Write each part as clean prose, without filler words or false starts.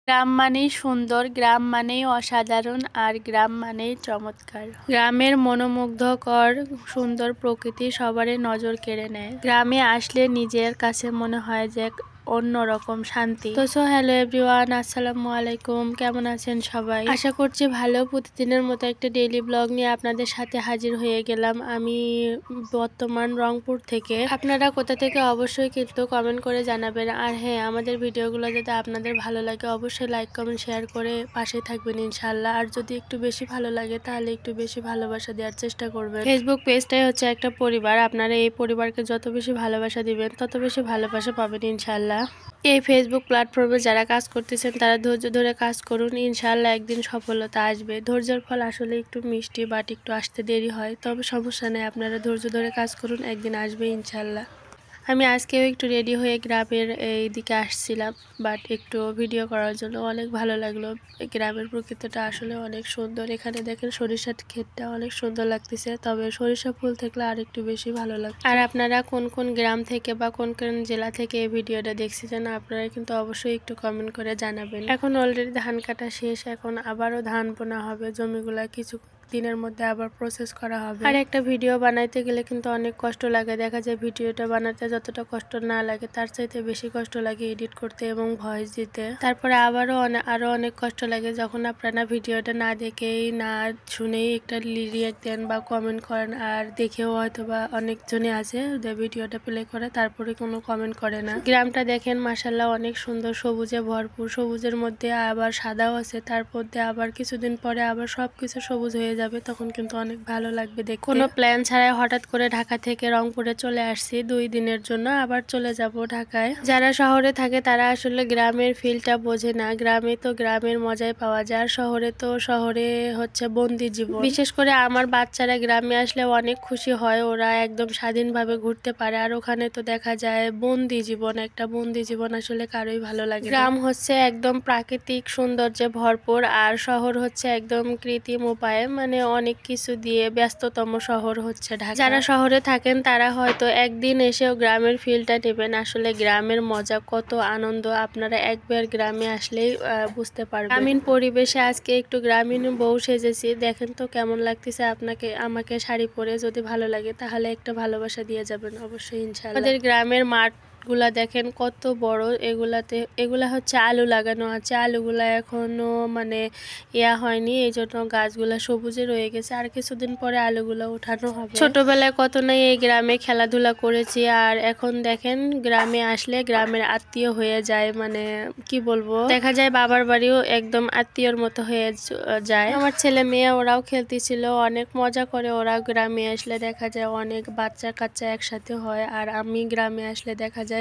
গ্রাম মানেই সুন্দর, গ্রাম মানেই অসাধারণ, আর গ্রাম মানেই চমৎকার। গ্রামের মনোমুগ্ধকর সুন্দর প্রকৃতি সবারই নজর কেড়ে নেয়। গ্রামে আসলে নিজের কাছে মনে হয় যে অন্যরকম শান্তি। তো হ্যালো এভরিওয়ান, আসসালামু আলাইকুম। কেমন আছেন সবাই? আশা করছি ভালো। প্রতিদিনের মতো একটা ডেইলি ব্লগ নিয়ে আপনাদের সাথে হাজির হয়ে গেলাম। আমি বর্তমান রংপুর থেকে। আপনারা কোথা থেকে অবশ্যই কিন্তু কমেন্ট করে জানাবেন। আর হ্যাঁ, আমাদের ভিডিওগুলো যদি আপনাদের ভালো লাগে অবশ্যই লাইক কমেন্ট শেয়ার করে পাশে থাকবেন ইনশাল্লাহ। আর যদি একটু বেশি ভালো লাগে তাহলে একটু বেশি ভালোবাসা দেওয়ার চেষ্টা করবেন। ফেসবুক পেজটাই হচ্ছে একটা পরিবার। আপনারা এই পরিবারকে যত বেশি ভালোবাসা দিবেন তত বেশি ভালোবাসা পাবেন ইনশাল্লাহ। এই ফেসবুক প্ল্যাটফর্মে যারা কাজ করতেছেন তারা ধৈর্য ধরে কাজ করুন, ইনশাআল্লাহ একদিন সফলতা আসবে। ধৈর্যের ফল আসলে একটু মিষ্টি, বাট একটু আসতে দেরি হয়, তবে সমস্যা নেই, আপনারা ধৈর্য ধরে কাজ করুন, একদিন আসবে ইনশাআল্লাহ। আমি আজকেও একটু রেডি হয়ে গ্রামের এই দিকে আসছিলাম, বাট একটু ভিডিও করার জন্য। অনেক ভালো লাগলো। গ্রামের প্রকৃতিটা আসলে অনেক সুন্দর। এখানে দেখেন সরিষার ক্ষেতটা অনেক সুন্দর লাগতেছে, তবে সরিষা ফুল থাকলে আর একটু বেশি ভালো লাগে। আর আপনারা কোন কোন গ্রাম থেকে বা কোন কোন জেলা থেকে এই ভিডিওটা দেখছেন আপনারা কিন্তু অবশ্যই একটু কমেন্ট করে জানাবেন। এখন অলরেডি ধান কাটা শেষ, এখন আবারও ধান বোনা হবে। জমিগুলা কিছু দিনের মধ্যে আবার প্রসেস করা হবে। আর একটা ভিডিও বানাইতে গেলে কিন্তু অনেক কষ্ট লাগে। দেখা যায় ভিডিওটা বানাতে যতটা কষ্ট না লাগে তার চাইতে বেশি কষ্ট লাগে এডিট করতে এবং ভয়েস দিতে। তারপরে আরো অনেক কষ্ট লাগে যখন আপনারা ভিডিওটা না দেখেই না শুনেই একটা রিয়াক্ট দেন বা কমেন্ট করেন, আর দেখেও হয়তো বা অনেকজনে আছে ভিডিওটা প্লে করে তারপরে কোনো কমেন্ট করে না। গ্রামটা দেখেন মাশাআল্লাহ অনেক সুন্দর, সবুজে ভরপুর। সবুজের মধ্যে আবার সাদাও আছে, তার মধ্যে আবার কিছুদিন পরে আবার সবকিছু সবুজ হয়ে যাবে, তখন কিন্তু অনেক ভালো লাগবে দেখতে। কোনো প্ল্যান ছাড়াই হঠাৎ করে ঢাকা থেকে রংপুরে চলে আসছি 2 দিনের জন্য, আবার চলে যাব ঢাকায়। যারা শহরে থাকে তারা আসলে গ্রামের ফিলটা বোঝে না। গ্রামে তো গ্রামের মজাই পাওয়া যায়, আর শহরে তো শহরে হচ্ছে বন্দি জীবন। বিশেষ করে আমার বাচ্চারা গ্রামে আসলে অনেক খুশি হয়, ওরা একদম স্বাধীনভাবে ঘুরতে পারে। আর ওখানে তো দেখা যায় বন্দি জীবন, একটা বন্দি জীবন আসলে কারোই ভালো লাগে। গ্রাম হচ্ছে একদম প্রাকৃতিক সৌন্দর্যে ভরপুর, আর শহর হচ্ছে একদম কৃত্রিম উপায়ে, মানে অনেক কিছু দিয়ে ব্যস্ততম শহর হচ্ছে ঢাকা। যারা শহরে থাকেন তারা হয়তো একদিন এসেও গ্রামের ফিলটা নেবেন। আসলে গ্রামের মজা কত আনন্দ আপনারা একবার গ্রামে আসলেই বুঝতে পারবেন। গ্রামীণ পরিবেশে আজকে একটু গ্রামীণ বউ সেজেছি, দেখেন তো কেমন লাগতেছে আমাকে শাড়ি পরে। যদি ভালো লাগে তাহলে একটা ভালোবাসা দিয়ে যাবেন অবশ্যই ইনশাআল্লাহ। আমাদের গ্রামের মাঠগুলা দেখেন কত বড়। এগুলা হচ্ছে আলু লাগানো আছে, আলুগুলা এখনো মানে হয়নি, এই জন্য গাছগুলা সবুজে রয়ে গেছে। আর কিছুদিন পরে আলুগুলা উঠানো হবে। ছোটবেলায় কত নাই এই গ্রামে খেলাধুলা করেছি, আর এখন দেখেন গ্রামে আসলে গ্রামের আত্মীয় হয়ে যায়। মানে কি বলবো, দেখা যায় বাবার বাড়িও একদম আত্মীয়র মতো হয়ে যায়। আমার ছেলে মেয়ে ওরাও খেলতেছিল, অনেক মজা করে ওরা। গ্রামে আসলে দেখা যায় অনেক বাচ্চা কাচ্চা একসাথে হয়, আর আমি গ্রামে আসলে দেখা যায়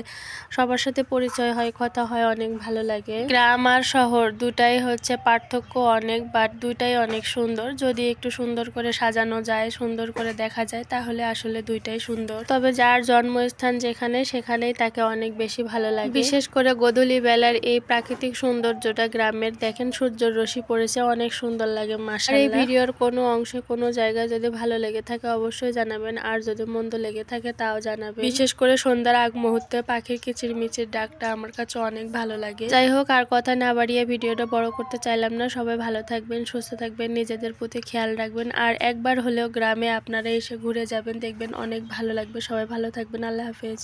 সবার সাথে পরিচয় হয়, কথা হয়, অনেক ভালো লাগে। গ্রাম আর শহর দুটাই হচ্ছে পার্থক্য অনেক, বাট দুইটাই অনেক সুন্দর। যদি একটু সুন্দর করে সাজানো যায়, সুন্দর করে দেখা যায়, তাহলে আসলে দুইটাই সুন্দর। তবে যার জন্মস্থান যেখানে সেখানেই তাকে অনেক বেশি ভালো লাগে। বিশেষ করে গোধূলি বেলার এই প্রাকৃতিক সৌন্দর্যটা গ্রামের, দেখেন সূর্যের রশ্মি পড়েছে, অনেক সুন্দর লাগে মাশাআল্লাহ। এই ভিডিওর কোনো অংশে কোনো জায়গায় যদি ভালো লেগে থাকে অবশ্যই জানাবেন, আর যদি মন্দ লেগে থাকে তাও জানাবেন। বিশেষ করে সন্ধ্যার আগ মুহূর্তে পাখির কিচিরমিচির ডাকটা আমার কাছে অনেক ভালো লাগে। যাই হোক, আর কথা না বাড়িয়ে ভিডিওটা বড় করতে চাইলাম না। সবাই ভালো থাকবেন, সুস্থ থাকবেন, নিজেদের প্রতি খেয়াল রাখবেন, আর একবার হলেও গ্রামে আপনারা এসে ঘুরে যাবেন, দেখবেন অনেক ভালো লাগবে। সবাই ভালো থাকবেন, আল্লাহ হাফেজ।